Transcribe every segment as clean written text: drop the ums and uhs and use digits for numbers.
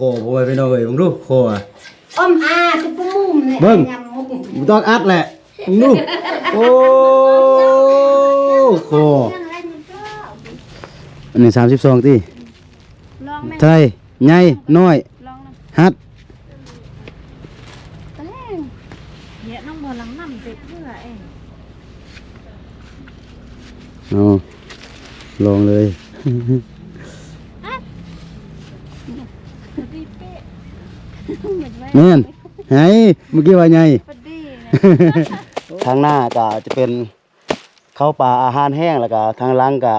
พ่อแม่พี่น้องเอ้ยมึงดูโคอ่ะอมอาคือปุ้มเนี่ยเบิ่งมึงต้องอัดแหละมึงดูโอ้โคอันนี้32ติไทยใหญ่น้อยฮัดเนี่ยน้องบัวหลังน้ำเด็กเพื่อเองเอาลองเลยแม่นไงเมื่อกี้ว่าไงทางหน้าก็จะเป็นข้าวปลาอาหารแห้งแล้วก็ทางหลังก็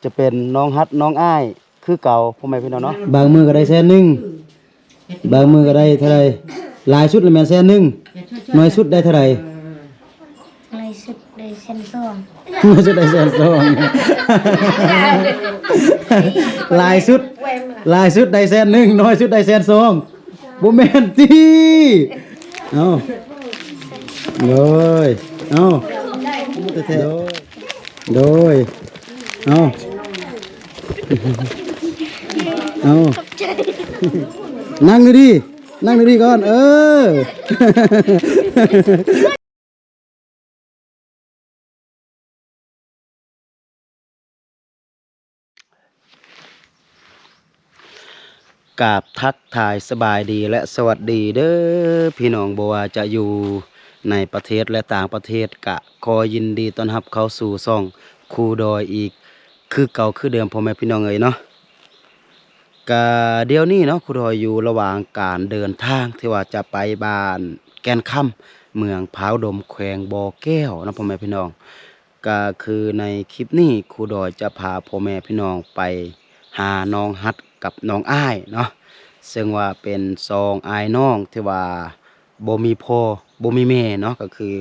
จะเป็นน้องฮัดน้องอ้ายคือเก่าพ่อแม่พี่น้องเนาะบางมือก็ได้100,000บางมือก็ได้เท่าไรหลายชุดเลยแม่น100,000น้อยชุดได้เท่าไรอะไรสุดเลยเซนซอง น้อยชุดได้100,000หลายชุดได้100,000น้อยชุดได้100,000บ่แม่นติเอาเลยเอาโดยเอานั่งดีๆนั่งดีๆก่อนกราบทักทายสบายดีและสวัสดีเด้อพี่น้องบ่ว่าจะอยู่ในประเทศและต่างประเทศกะขอยินดีต้อนรับเข้าสู่ช่องครูดอยอีกคือเก่าคือเดิมพ่อแม่พี่น้องเอ้ยเนาะกะเดี๋ยวนี้เนาะครูดอยอยู่ระหว่างการเดินทางที่ว่าจะไปบ้านแก่นค่ำเมืองพร้าวดมแขวงบ่อแก้วนะพ่อแม่พี่น้องก็คือในคลิปนี้ครูดอยจะพาพ่อแม่พี่น้องไปหาน้องฮัดกับน้องอ้ายเนาะซึ่งว่าเป็น2อ้ายน้องที่ว่าบ่มีพ่อบ่มีแม่เนาะก็คือ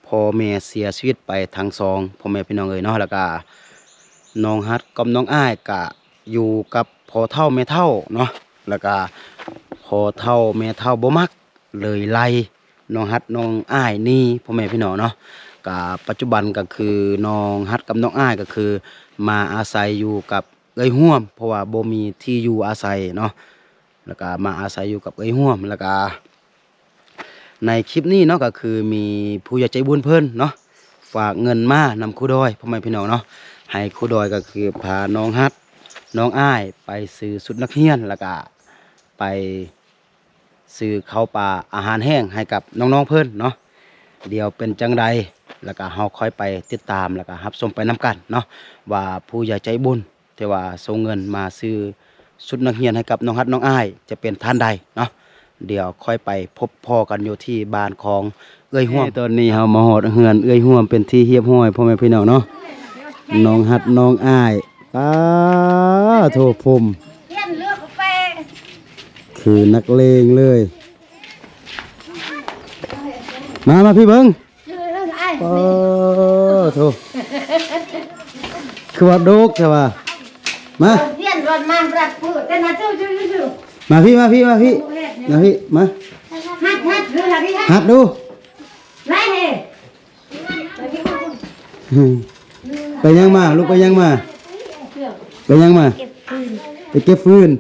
พ่อแม่เสียชีวิตไปทั้ง2พ่อแม่พี่น้องเอ้ยเนาะแล้วก็น้องฮัดกับน้องอ้ายก็อยู่กับพ่อเฒ่าแม่เฒ่าเนาะแล้วก็พ่อเฒ่าแม่เฒ่าบ่มักเลยไล่น้องฮัดน้องอ้ายนี่พ่อแม่พี่น้องเนาะก็ปัจจุบันก็คือน้องฮัดกับน้องอ้ายก็คือมาอาศัยอยู่กับเอ้ยห่วมเพราะว่าบ่มีที่อยู่อาศัยเนาะแล้วก็มาอาศัยอยู่กับเอ้ยห่วมแล้วก็ในคลิปนี้เนาะก็คือมีผู้ใหญ่ใจบุญเพิ่นเนาะฝากเงินมานำครูดอยพ่อแม่พี่น้องเนาะให้ครูดอยก็คือพาน้องฮัดน้องอ้ายไปซื้อชุดนักเรียนแล้วก็ไปซื้อข้าวปลาอาหารแห้งให้กับน้องๆเพิ่นเนาะเดี๋ยวเป็นจังใดแล้วก็เฮาค่อยไปติดตามแล้วก็รับชมไปนํกันเนาะว่าผู้ใหญ่ใจบุญที่ว่าส่งเงินมาซื้อชุดนักเรียนให้กับน้องฮัดน้องอ้ายจะเป็นท่านใดเนาะเดี๋ยวค่อยไปพบพ่อกันอยู่ที่บ้านของเอ้ยห่วมตอนนี้เฮามาฮอดเฮือนเอ้ยห่วมเป็นที่เรียบร้อยพ่อแม่พี่น้องเนาะน้องฮัดน้องอ้ายป้าโทผมคือนักเลงเลยมาพี่เบิ้งโอ้โถคือว่าโดกใช่ป่ะมามาพี่มาฮัดดูไปยังมาลูกไปยังมาไปเก็บฟืน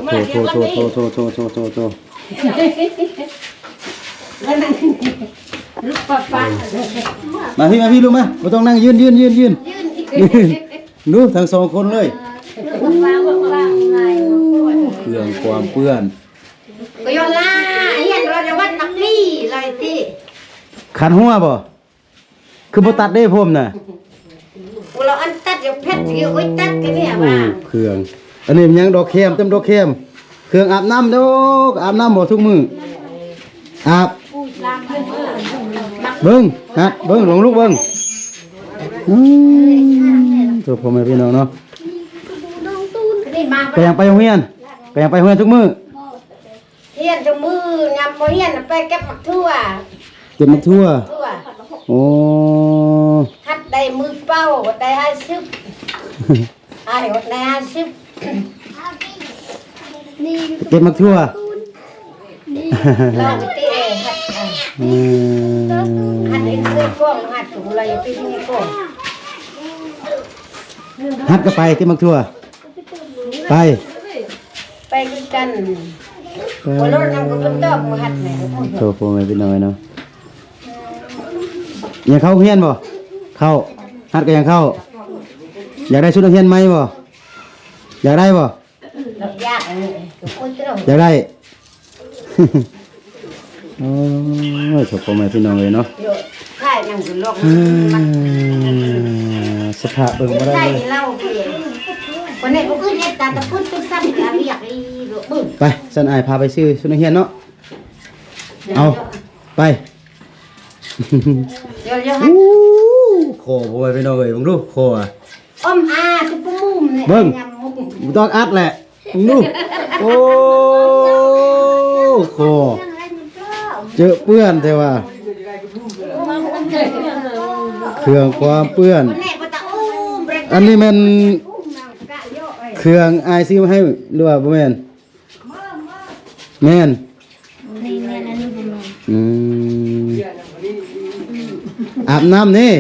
โถมาพี่ลูกมาไม่ต้องนั่งยืนดูทั้ง2คนเลยเครื่องความเปื้อนก็ยอมล่าเฮียนเราจะวัดนักลี่เลยที่ขันหัวบ่คือบ่ตัดได้ผมน่ะเราอันตัดอยู่เพชรอยู่อุ้ยตัดกันเนี่ยมาเครื่องอันนี้มันยังดอกแคมเต็มดอกแคมเครื่องอาบน้ำดอกอาบน้ำบ่ทุกมื้ออาบเบิ่งฮัดเบิ่งลงลูกเบิ่งตัวพ่อแม่พี่น้องเนาะไปยังไปโรงเรียนทุกมื้อเฮียนทุกมื้อยามบ่เฮียนไปเก็บมักทั่วโอ้ฮัดได้มือเป้าได้50อ้ายได้50เก็บมักทั่วเราตีเองฮัดเองซื้อกล้องฮัดถุงอะไรไปที่นี่กล้องฮัดก็ไปเก็บมักทั่ว ไป ไปด้วยกันบ่รถนำก็เป็นดอกมาหัดแหน่ โทรโฟนไปเป็นน้อยเนาะอยากเข้าโรงเรียนบ่เข้าฮัดก็ยังเข้า อยากได้ชุดนักเรียนไหมบ่อยากได้บ่ ดอกยากอันนี้ก็พูดเรื่อง อยากได้ โอ้ยโทรโฟนไปเป็นน้อยเนาะ เยอะใช่ยังก็ลอก สภาพเบิ่งบ่ได้ ใช่ เลย เล่าเพียคนนี้ก็คือเนี่ยตาตะพุดตุ้ซ้ำตาอยากอีหลบึ้ง ไปสันอายพาไปซื้อชุดนักเรียนเนาะ เอาไป เดี๋ยว อู้โคบ่ไปเป็นน้อยเบิ่งดูโคอ่ะ อ้อมอาคือปุ้มเนี่ย เบิ่ง ยำมุก บ่ต้องอัดแหละมึงดูโอ้โคเจอเปื้อนแต่ว่า เครื่องความเปื้อน คนนี้ก็ตะอุ้มเบรก อันนี้มัน อุ้มนางกะโยกไอ้ เครื่องอายซื้อมาให้หรือว่าบ่แม่นแม่น นี่แม่นั่นนี่บุญ อืมอาบน้ำนี่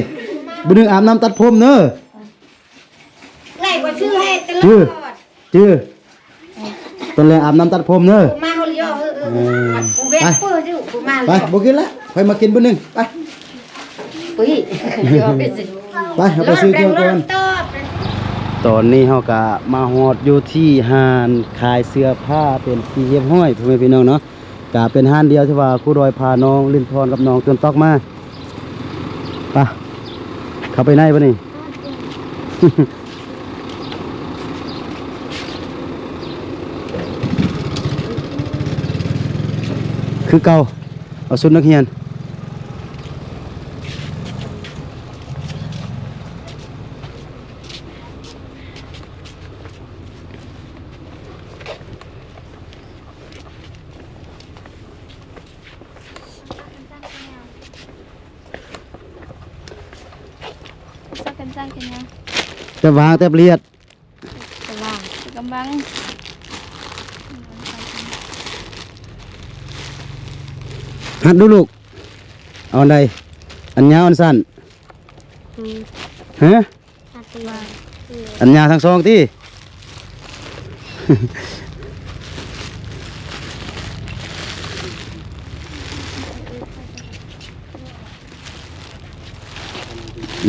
บ่นึงอาบน้ำตัดผมเด้อ ไล่ก็ชื่อให้ตลอ ชื่อ ด จื้อตอนแรกอาบน้ำตัดผมเด้อ กูมาเขาเลี้ยวกูเวทเปื้อจิกูมา ไปบ่กินละไปมากินมื้อนึงไป ปุ้ยเดี๋ยวไปสิ ไปเอาไปซื้อเครื่องก่อนตอนนี้เฮาก็มาฮอดอยู่ที่ห้านขายเสื้อผ้าเป็นที่เรียบร้อยพ่อแม่พี่น้องเนาะก็เป็นห้านเดียวที่ว่าครูดอยพาน้องลินทรกับน้องต้นตอกมาไปเข้าไปในบ่นี่ คือเก่าเอาชุดนักเรียนจะวางแต่เปลียด กำลัง หัดดูลูกเอาอันใดอันยาวอันสั้นฮะอันยาวทั้งสองที่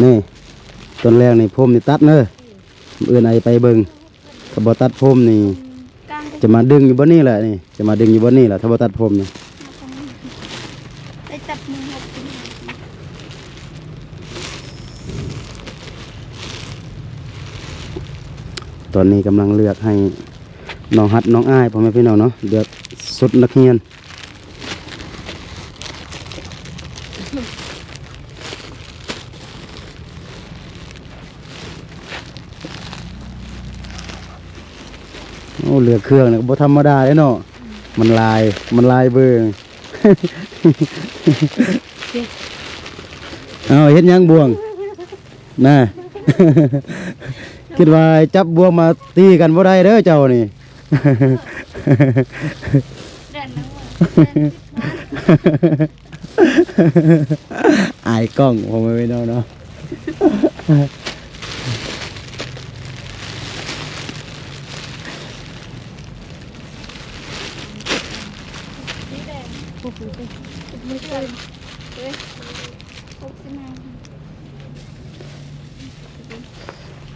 นี่ต้นแรกนี่ผมนี่ตัดเนอะอื่นไอไปเบิงถ้าบ่ตัดผมนี่ กลาง จะมาดึงอยู่บนนี่แหละนี่จะมาดึงอยู่บนนี่แหละถ้าบ่ตัดผมนี่ ได้จับมือหก ตอนนี้กำลังเลือกให้น้องฮัดน้องอ้ายพ่อแม่พี่น้องเนาะเลือกสุดนักเรียนโอ้เลือกเครื่องเนี่ยบ่ธรรมดาเลยเนาะมันลายเบิ่ง เอาเฮ็ดหยังบ่วงน่ะ คิดว่าจับบ่วงมาตีกันบ่ได้เด้อเจ้านี่ เดินนั่ง อายกล้องผมไม่เอาเนาะ มือเกินเฮ้ยหกสิบห้า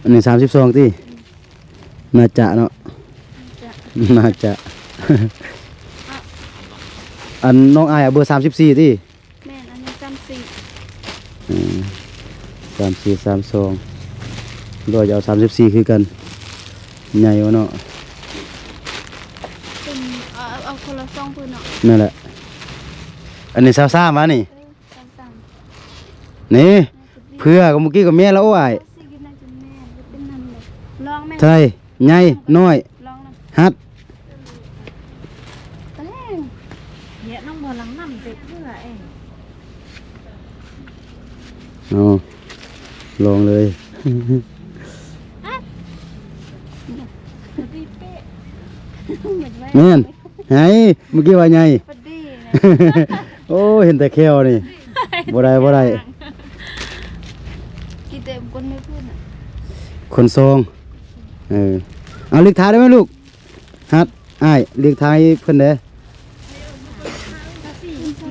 อันนี้32ที่น่าจะเนาะน่าจะ อันน้องอายอะเบอร์34ที่ แม่นอันนี้จำสี่ 34 32โดยจะเอา34คือกันใหญ่วะเนาะ เป็นเอาคนละซองปืนเนาะ นั่นแหละอันนี้ซ่าๆมานี่ สามสาม นี่เพื่อกับเมื่อกี้กับแม่แล้วโอ้ย สี่กินได้จนแม่เป็นนั่นเลยลองแม่ เท่าไหร่ใหญ่น้อย ลองนะ ฮัด ตะแรงเนี่ยน้องบัวหลังน้ำเด็กเพื่อเอง เอาลองเลย พอดีเป๊ะเหมือนแม่ แม่นไงเมื่อกี้ว่าไง พอดีนะ โอ้เห็นแต่แควนี่บ่ได้ กี่เต็มคนไม่พูดอ่ะ คนซอง เอาเรียกทายได้ไหมลูกฮัดอ้ายเรียกทายเพิ่นเด้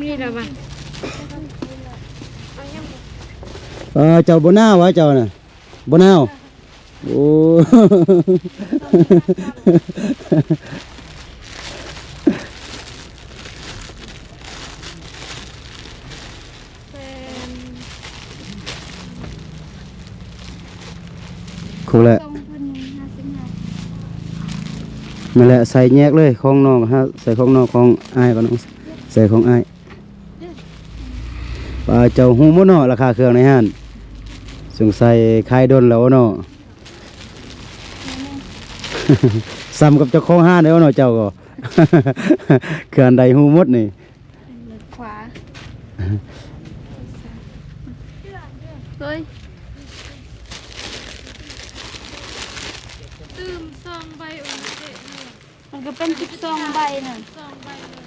มีแล้วบ่ เจ้าบ่นาววะเจ้าน่ะบ่นาวโอ้ เป็น คงแหละ 2,155 นั่นแหละใส่แยกเลยของน้องฮะใส่ของน้องของอ้ายก็น้องใส่ของอ้ายเจ้าฮู้บ่เนาะราคาเครื่องในห้านสงสัยขายดนแล้วเนาะ ซ้ำกับเจ้าของห้านแล้วเนาะเจ้าก็ เครื่องใดฮู้หมดนี่ ขวาเฮ้ยตื่ม2ใบโอ้ยเจ๊นี่ มันก็เป็น12ใบน่ะ 2ใบเลย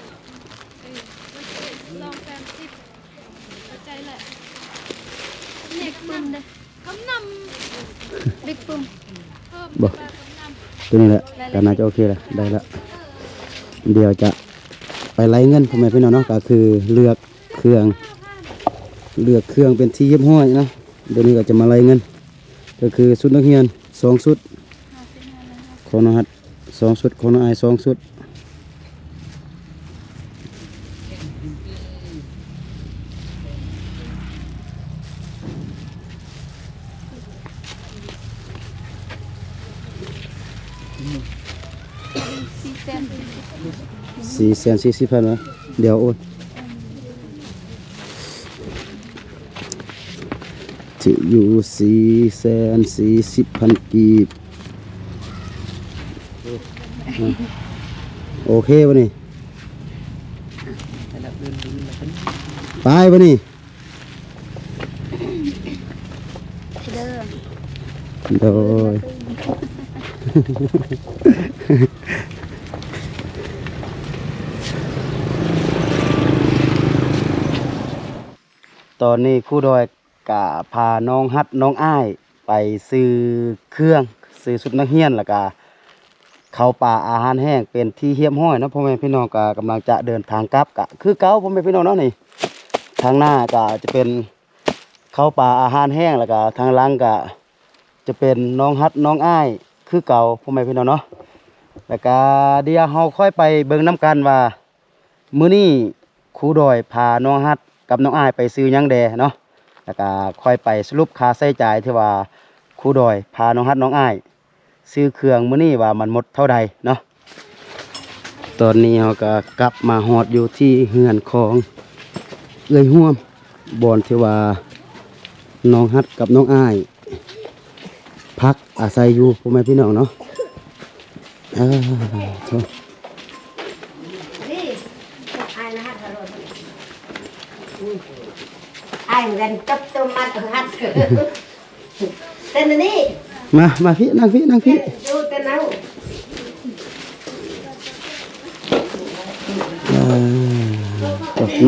230เข้าใจแหละเน็กมันเด้คำนำ บิ๊กปุ้ม เพิ่ม บ่ แบบคำนำ ตัวนี้แหละก็น่าจะโอเคแล้วได้แล้วเดี๋ยวจะไปไล่เงินพ่อแม่พี่น้องเนาะก็คือเลือกเครื่องเป็นที่เรียบร้อยนะเดี๋ยวนี้ก็จะมาไล่เงินก็คือชุดนักเรียน2ชุดของน้องฮัด2ชุดของน้องอาย2ชุด440,000นะเดี๋ยวโอนจะอยู่440,000กีบโอเคป่ะนี่ไปป่ะนี่ เด้อ โดย ตอนนี้ครูดอยกะพาน้องฮัดน้องอ้ายไปซื้อเครื่องซื้อชุดนักเรียนแล้วก็เข้าวป่าอาหารแห้งเป็นที่เฮียมห้อยเนาะพ่อแม่พี่น้องก็กำลังจะเดินทางกลับกะคือเก่าพ่อแม่พี่น้องเนาะนี่ทางหน้าก็จะเป็นเข้าวป่าอาหารแห้งแล้วก็ทางหลังก็จะเป็นน้องฮัดน้องอ้ายคือเก่าพ่อแม่พี่น้องเนาะแล้วก็เดี๋ยวเราค่อยไปเบิ่งน้ำกันว่ามื้อนี้ครูดอยพาน้องฮัดกับน้องอ้ายไปซื้อหยังแดเนาะแล้วก็ค่อยไปสรุปค่าใช้จ่ายที่ว่าครูดอยพาน้องฮัดน้องอ้ายซื้อเครื่องมื้อนี้ว่ามันหมดเท่าใดเนาะตอนนี้เราก็กลับมาฮอดอยู่ที่เฮือนของเอื้อยห่วมบ่อนที่ว่าน้องฮัดกับน้องอ้ายพักอาศัยอยู่พ่อแม่พี่น้องเนาะโถ่ นี่ai nó hát rồi ai gần chấp tôi mắt hát tên là đi มาพี่นั่งพี่ vô tên nào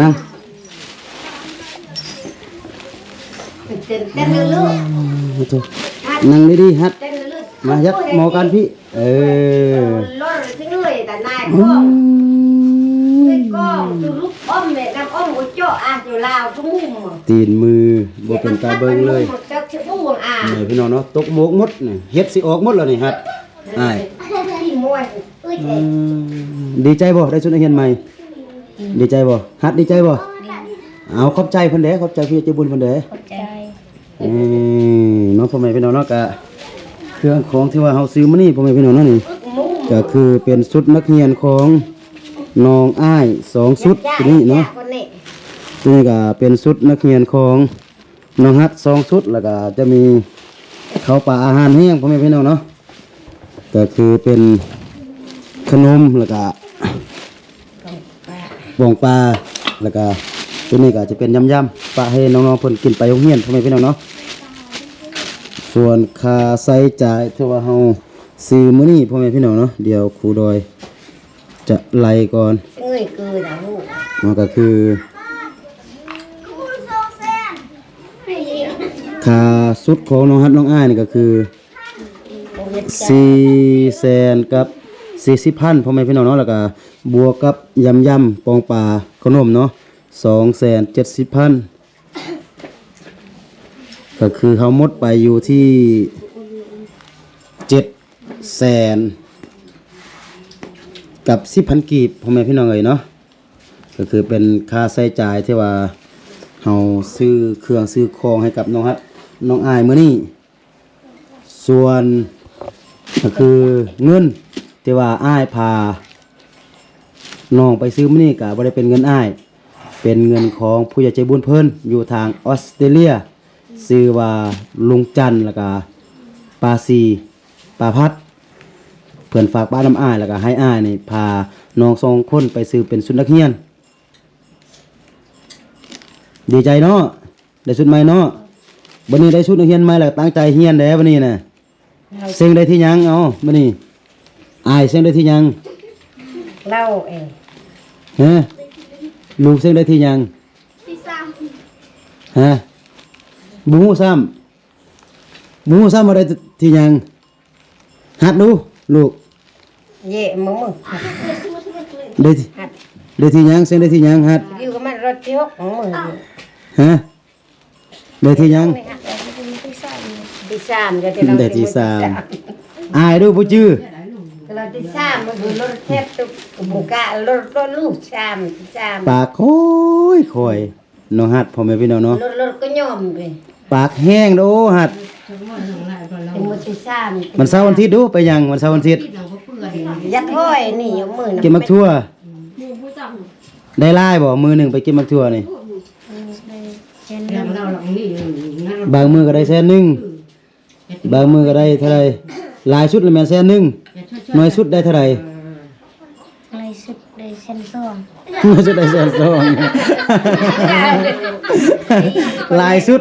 นั่ง tên là lướt โถ่นั่งดีๆฮัด tên là lướt มายัดหมอกันพี่lo rồi cái người ta này con người con từ lúc ôm mẹ đang ôm một chỗ à từ lào cũng mùng ตีนมือบ่เป็นตาเบิ่งเลย một chỗ chữ mùng à นี่พี่น้องเนาะตกโมกหมดนี่เฮ็ดสิออกหมดแล้วนี่ฮัดอ้าย đi mua ơi ดีใจบ่ได้ชุดนักเรียนใหม่ดีใจบ่ฮัดดีใจบ่เอาขอบใจเพิ่นเด้ขอบใจพี่เจ้าบุญเพิ่นเด้ ใจ น้องพ่อแม่พี่น้องเนาะก็เครื่องของที่ว่าเฮาซื้อมานี่พ่อแม่พี่น้องเนาะนี่ก็คือเป็นชุดนักเรียนของน้องอ้าย2ชุดตัวนี้เนาะ con này ตัวนี้ก็เป็นชุดนักเรียนของน้องฮัด2ชุดแล้วก็จะมีข้าวปลาอาหารแห้งพ่อแม่พี่น้องเนาะก็คือเป็นขนมแล้วก็บ่องปลาแล้วก็ตัวนี้ก็จะเป็นยำๆปลาให้น้องๆเพิ่นกินไปโรงเรียนพ่อแม่พี่น้องเนาะส่วนค่าใช้จ่ายที่ว่าเฮาซื้อมื้อนี้พ่อแม่พี่น้องเนาะเดี๋ยวครูดอยจะไล่ก่อน người cười là hụ มันก็คือค่าสุดของน้องฮัดน้องอ้ายนี่ก็คือ 400,000กับ40,000พ่อแม่พี่น้องเนาะแล้วก็บวกกับยำปองปลาขนมเนาะ270,000ก็คือเขาหมดไปอยู่ที่700,000กับ10,000กีบพ่อแม่พี่น้องเอ้ยเนาะก็คือเป็นค่าใช้จ่ายที่ว่าเฮาซื้อเครื่องซื้อของให้กับน้องฮัดน้องอายมื้อนี้ส่วนก็คือเงินที่ว่าอ้ายพาน้องไปซื้อมื้อนี้ก็บ่ได้เป็นเงินอ้ายเป็นเงินของผู้ใหญ่ใจบุญเพิ่นอยู่ทางออสเตรเลียชื่อว่าลุงจันทร์แล้วก็ปาซีปาพัดเพิ่นฝากบ้านน้ำอ้ายแล้วก็ให้อ้ายนี่พาน้อง2คนไปซื้อเป็นชุดนักเรียนดีใจเนาะได้ชุดใหม่เนาะบัดนี้ได้ชุดนักเรียนใหม่แล้วตั้งใจเรียนเด้บัดนี้น่ะเซ็งได้ที่หยังเอาบัดนี้อ้ายเซ็งได้ที่หยัง เล่าเอง ฮะลูกเซ็งได้ที่หยัง ที่สาม ฮะบ่ฮู้ซ้ำบ่ฮู้ซ้ำว่าได้ที่หยังหัดดูลูก เย่มึง ได้ที่ได้ที่หยังเซ็งได้ที่หยังหัด อยู่กับมันรถที่หกของมึง ฮะได้ที่หยัง ที่สามจะที่เรา ได้ที่3อายดูบ่จื้อ เราที่สามมันคือรถเทพตุกบุกะรถลูกสามที่สาม ปากโคอยน้องหัดพ่อแม่พี่น้องเนาะ รถก็ยอมไป ปากแห้งโดหัด ถึงมือที่สาม มันเสาร์วันอาทิตย์ดูไปยังวันเสาร์วันอาทิตย์ ยัดห้อยนี่ยกมือ กินมักทั่วได้ไล่บ่มือหนึ่งไปกินมักทั่วนี่บางมือก็ได้100,000บางมือก็ได้เท่าไหร่หลายชุดละแม่น100,000น้อยชุดได้เท่าไหร่ อะไรสุดเลยเส้นสอง น้อยชุดได้120,000หลายชุด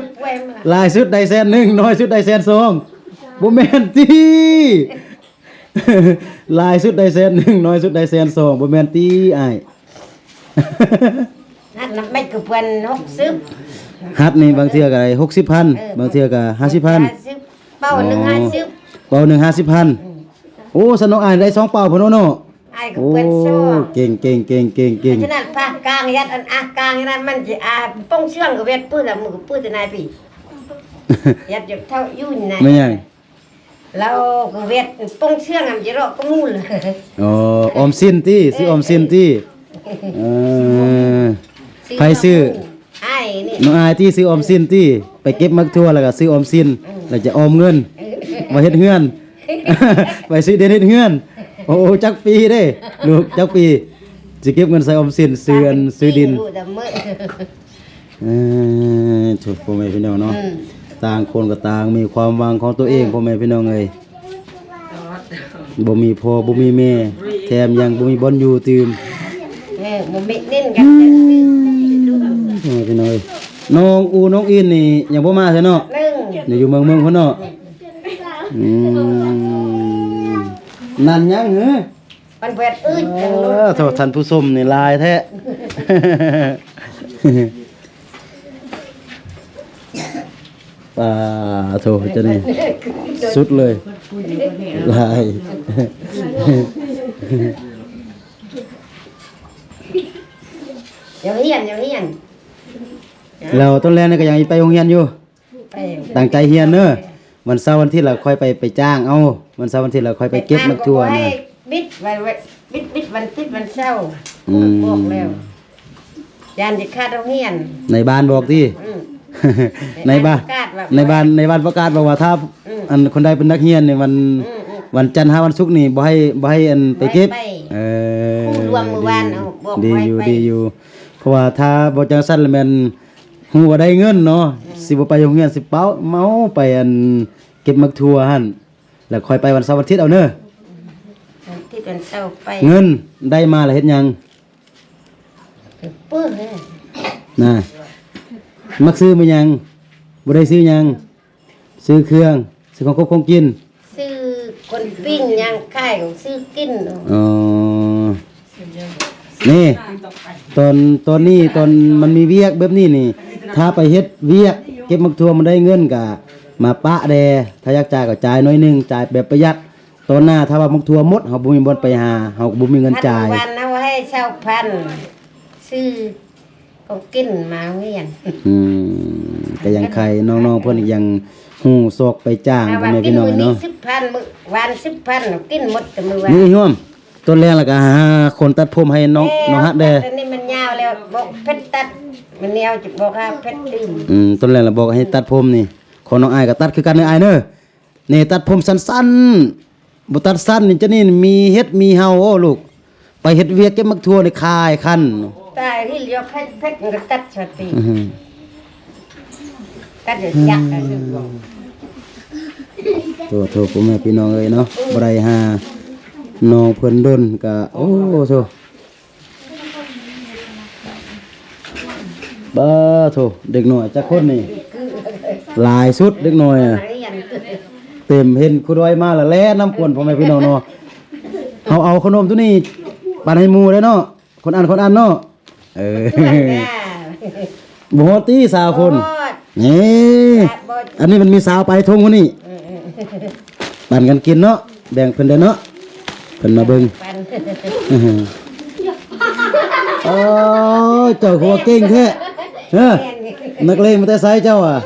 หลายชุดได้100,000น้อยชุดได้120,000บ่แม่นติ หลายชุดได้100,000น้อยชุดได้120,000บ่แม่นติอ้าย นั่นไม่คือเพื่อน60 ฮัดนี่บางเทื่อก็ได้60,000บางเทื่อก็50,000 เป้าหนึ่ง50 เป่าหนึ่ง50,000โอ้สนองอ่านได้2เป่าพุ่นเนาะ ไอ้ก็ โอ้ เป็นซ้อ เก่งฉะนั้นภาคกลางยัดอันอากลางนั้นมันจะป้องเชื่องกับเวทปื้ดละมือปื้ดนายพี่ยัดอยู่เท่ายุ่นนาย ไม่ยัง แล้วก็เวทป้องเชื่องมันจะรอก็มูล อ๋อออมสินติซื้อออมสินติไผซื้อ ไอ้นี่ น้องอายที่ซื้อออมสินติไปเก็บมักทั่วแล้วก็ซื้อออมสินแล้วจะออมเงินมาเฮ็ดเฮือน ไปซื้อเดนเฮ็ดเฮือนโอ้จักปีเด้ลูกจักปีสิเก็บเงินใส่ออมสินซื้ออันซื้อดิน ถูกพ่อแม่พี่น้องเนาะต่างคนก็ต่างมีความหวังของตัวเองพ่อแม่พี่น้องเอ้ยบ่มีพ่อบ่มีแม่แถมยังบ่มีบ่อนอยู่ตื่ม มันไม่เน้นกัน พ่อแม่พี่น้องเอ้ยน้องอูน้องอินนี่ยังบ่มาใช่เนาะ หนึ่ง นี่อยู่เมืองพุ่นเนาะนั่นยังเหรอ มันเปิดอึดจังเลย โทษท่านผู้ชมนี่ลายแท้ ป่าโถจะนี่สุดเลยลาย อย่างเฮียนอย่างเฮียน แล้วต้นแรกนี่ก็ยังไปโรงเรียนอยู่ ไป ตั้งใจเรียนเด้อวันเสาร์วันอาทิตย์เราค่อยไปจ้างเอาวันเสาร์วันอาทิตย์เราค่อยไปเก็บมักทั่วนะ บิดวันติดวันเช้า อืม บอกแล้วยานจะคาดโรงเรียน ในบ้านบอกที่ ในบ้าน ประกาศแบบ ในบ้านประกาศบอกว่าถ้าอันคนใดเป็นนักเรียนนี่วันจันทร์วันศุกร์นี่บ่ให้อันไปเก็บผู้รวมมือวานเอาบอก ดี ไว้ อยู่ ไป ดีอยู่เพราะว่าถ้าบ่จังซั่นแล้วแม่นฮู้ว่าได้เงินเนาะสิบ่ไปโรงเรียนสิเป้าเมาไปอันเก็บมักทั่วหั่นแล้วค่อยไปวันเสาร์วันอาทิตย์เอาเด้อ ที่วันเช้าไป เงินได้มาแล้วเฮ็ดหยัง ปื้อเลย น่ะมักซื้อมาหยังบ่ได้ซื้อหยังซื้อเครื่องซื้อของครบของกิน ซื้อคนปิ้งย่างไข่ของซื้อกิน อ๋อนี่ตอนนี้ตอนมันมีเวียกแบบนี้นี่ ถ้าไปเฮ็ดเวียกเก็บมักทั่วมันได้เงินกะ มาปะแดถ้าอยากจ่ายก็จ่ายน้อยหนึงจ่ายแบบประหยัดตอนหน้าถ้าว่ามักทัวหมดเฮาบ่มีบ่อนไปหาเฮาก็บ่มีเงินจ่าย วันเอาให้เช่าพันซื้อของกินมาเรียน ก็ยังใครน้องๆเพิ่นอีกยังฮู้ซอกไปจ้างพ่อแม่พี่น้องเนาะ 10,000มื้อวัน10,000กินหมดแต่มื้อวัน นี่โยมต้นแรกแล้วก็หาคนตัดผมให้น้องฮักแด แต่นี่มันยาวแล้วบอกเพชรตัดมันแนวจะบอกว่าเพชรดื่ม ต้นแรกเราบอกให้ตัดผมนี่ของน้องอายก็ตัดคือกันเด้ออายเด้อนี่ตัดผมสั้นๆบ่ตัดสั้นนี่จะนี่มีเฮ็ดมีเฮาโอ้ลูกไปเฮ็ดเวียกเก็บมักทั่วในคายคัน ตายที่เลี้ยวเพชรมันก็ตัดสติ อื้อหือ ตัดเดี๋ยวจักกันบอก โทพ่อแม่พี่น้องเอ้ยเนาะบ่ได้หาน้องเพิ่นดนก็โอ้โธบ้าโธเด็กน้อยจักคนนี่หลายสุดเด็กน้อยอะ เรียน เต็มเห็นครูดอยมาแล้วแล่น้ำกวนพ่อแม่พี่น้องเนาะเอาขนมตัวนี้ปันให้หมู่เลยเนาะคนอ่านเนาะบ่ฮอดตีสาวคนนี่อันนี้มันมีสาวไปทงคนนี้ปั่นกันกินเนาะแบ่งเพิ่นเด้อเนาะเพิ่นมาเบิ่ง ปัน โอ้ยเจ้าหัวเก่งแท้เฮ้อนักเลงมาแต่ไสเจ้าอ่ะ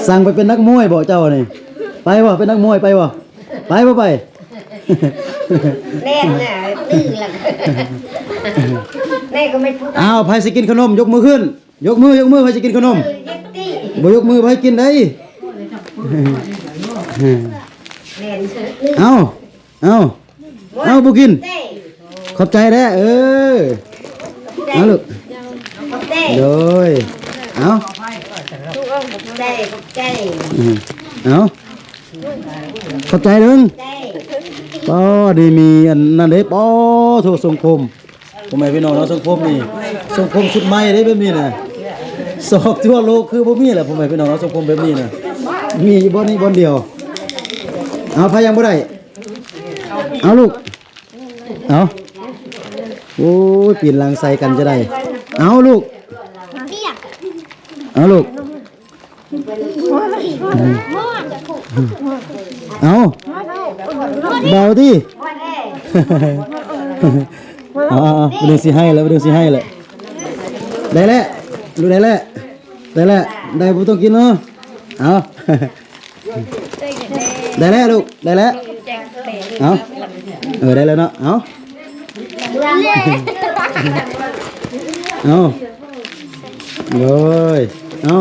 สั่งไปเป็นนักมวยบ่เจ้านี่ไปบ่เป็นนักมวยไปบ่ไปบ่ไป แน่นน่ะดื้อละแน่ก็ไม่พูด อ้าวไผสิกินขนมยกมือขึ้นยกมือไผสิกินขนม ยัดตี้ บ่ยกมือไผกินได้ แน่น เอาบ่กิน เต้ ขอบใจแด้เอาลูก เต้ โดยเอา ทุกองเต้เต้ เอาขอบใจเด้ง เต้ ป้อดีมีอันนั้นเด้ป้อโทษสังคมพ่อแม่พี่น้องเนาะสังคมนี่สังคมชุดใหม่เด้แบบนี้น่ะสอบทั่วโลกคือบ่มีแหละพ่อแม่พี่น้องเนาะสังคมแบบนี้น่ะมีอยู่บ่นี่บ่เดียวเอาพายังบ่ได้เอาลูกเอาโอ้ยปีนลังใส่กันจะได้เอาลูกเอาลูกเอาเบาที่ เอาไปดูสิให้แล้วไปดูสิให้แหละได้แล้วดูได้แล้วได้บ่ต้องกินเนาะเอา ได้แล้วลูกได้แล้วเอาได้แล้วเนาะเอาโดยเอา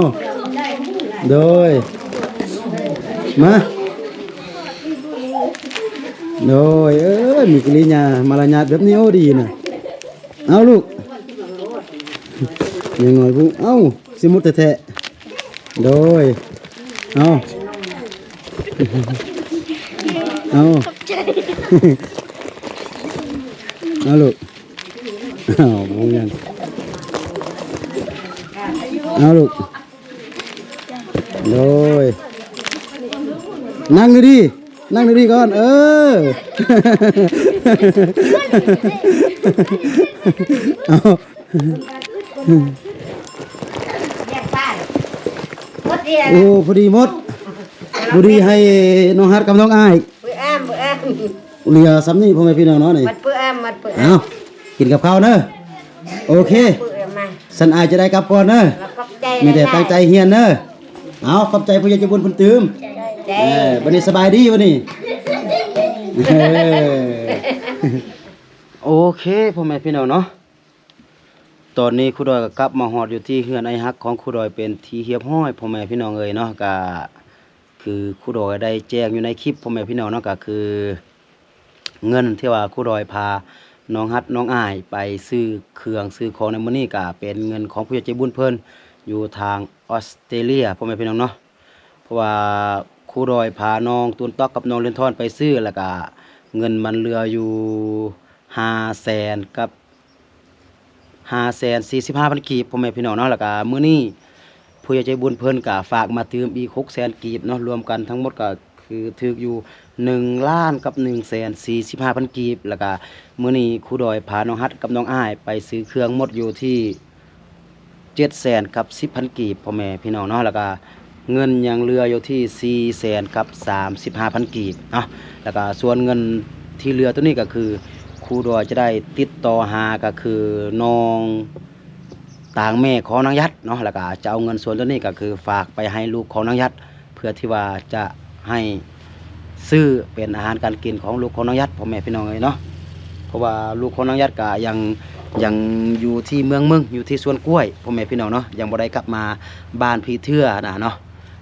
โดยมาโดยมีกิริยามารยาทแบบนี้โอ้ดีนะเอาลูกยังไงบุเอาสิมุดแท้ๆโดยเอาเอาลูกเอามองยังเอาลูกโดยนั่งดีๆนั่งดีๆก่อนเอา แยกบ้านหมดเดียว โอ้พอดีหมดพอดีให้น้องฮัดกับน้องอ้าย เปื่ออ้าม เหลือซ้ำนี่พ่อแม่พี่น้องเนาะนี่ มัดเปื่ออ้าม เอากินกับข้าวเนอะโอเค เปื่อมา สันอายจะได้กลับก่อนเนอะ แล้วก็ใจ มีแต่ตั้งใจเฮียนเนอะเอาขอบใจผู้ใหญ่ใจบุญเพิ่นตืม ใจ บัดนี้สบายดีบัดนี้โอเคพ่อแม่พี่น้องเนาะตอนนี้ครูดอยก็กลับมาฮอดอยู่ที่เฮือนไอ้ฮักของครูดอยเป็นที่เฮียบห้อยพ่อแม่พี่น้องเอ้ยเนาะก็คือครูดอยได้แจ้งอยู่ในคลิปพ่อแม่พี่น้องเนาะก็คือ เงินที่ว่าครูดอยพาน้องฮัดน้องอ้ายไปซื้อเครื่องซื้อของในมื้อนี้ก็เป็นเงินของผู้ใหญ่ใจบุญเพิ่นอยู่ทางออสเตรเลียพ่อแม่พี่น้องเนาะเพราะว่าครูดอยพาน้องตูนตอกกับน้องเรนทอนไปซื้อแล้วก็เงินมันเหลืออยู่500,000กับ545,000กีบพ่อแม่พี่น้องเนาะแล้วก็มื้อนี้ผู้ใหญ่ใจบุญเพิ่นก็ฝากมาเติมอีก600,000กีบเนาะรวมกันทั้งหมดก็คือถึกอยู่1ล้านกับ145,000กีบแล้วก็มื้อนี้ครูดอยพาน้องฮัดกับน้องอ้ายไปซื้อเครื่องหมดอยู่ที่ 700,000กับ10,000กีบพ่อแม่พี่น้องเนาะแล้วก็เงินยังเหลืออยู่ที่400,000กับ35,000กีบเนาะแล้วก็ส่วนเงินที่เหลือตัวนี้ก็คือครูดอยจะได้ติดต่อหาก็คือน้องต่างแม่ของนางยัดเนาะแล้วก็จะเอาเงินส่วนตัวนี้ก็คือฝากไปให้ลูกของนางยัดเพื่อที่ว่าจะให้ซื้อเป็นอาหารการกินของลูกของนางยัดพ่อแม่พี่น้องเลยเนาะเพราะว่าลูกของนางยัดก็ยังอยู่ที่เมืองอยู่ที่สวนกล้วยพ่อแม่พี่น้องเนาะยังบ่ได้กลับมาบ้านพี่เทื่อนะเนาะ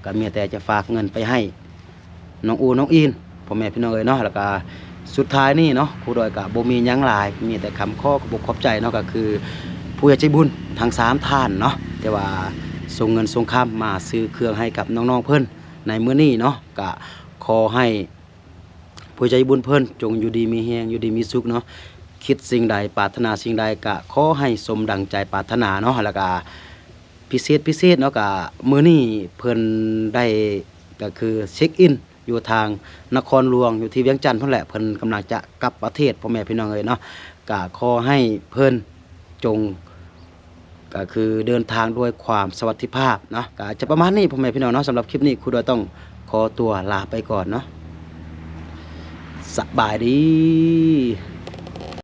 ก็มีแต่จะฝากเงินไปให้น้องอูน้องอินพ่อแม่พี่น้องเลยเนาะแล้วก็สุดท้ายนี่เนาะครูดอยก็บ่มีหยังหลายมีแต่คำขอบขอบใจเนาะก็คือผู้ใหญ่ใจบุญทั้ง3ท่านเนาะแต่ว่าส่งเงินส่งคำมาซื้อเครื่องให้กับน้องๆเพิ่นในมื้อนี้เนาะก็ขอให้ผู้ใจบุญเพิ่นจงอยู่ดีมีแฮงอยู่ดีมีสุขเนาะคิดสิ่งใดปรารถนาสิ่งใดก็ขอให้สมดังใจปรารถนาเนาะแล้วก็พิเศษเนาะก็มื้อนี้เพิ่นได้ก็คือเช็คอินอยู่ทางนครหลวงอยู่ที่เวียงจันทน์พุ่นแหละเพิ่นกำลังจะกลับประเทศพ่อแม่พี่น้องเอ้ยเนาะก็ขอให้เพิ่นจงก็คือเดินทางด้วยความสวัสดิภาพเนาะก็จะประมาณนี้พ่อแม่พี่น้องเนาะสำหรับคลิปนี้ครูดอยต้องขอตัวลาไปก่อนเนาะสบายดี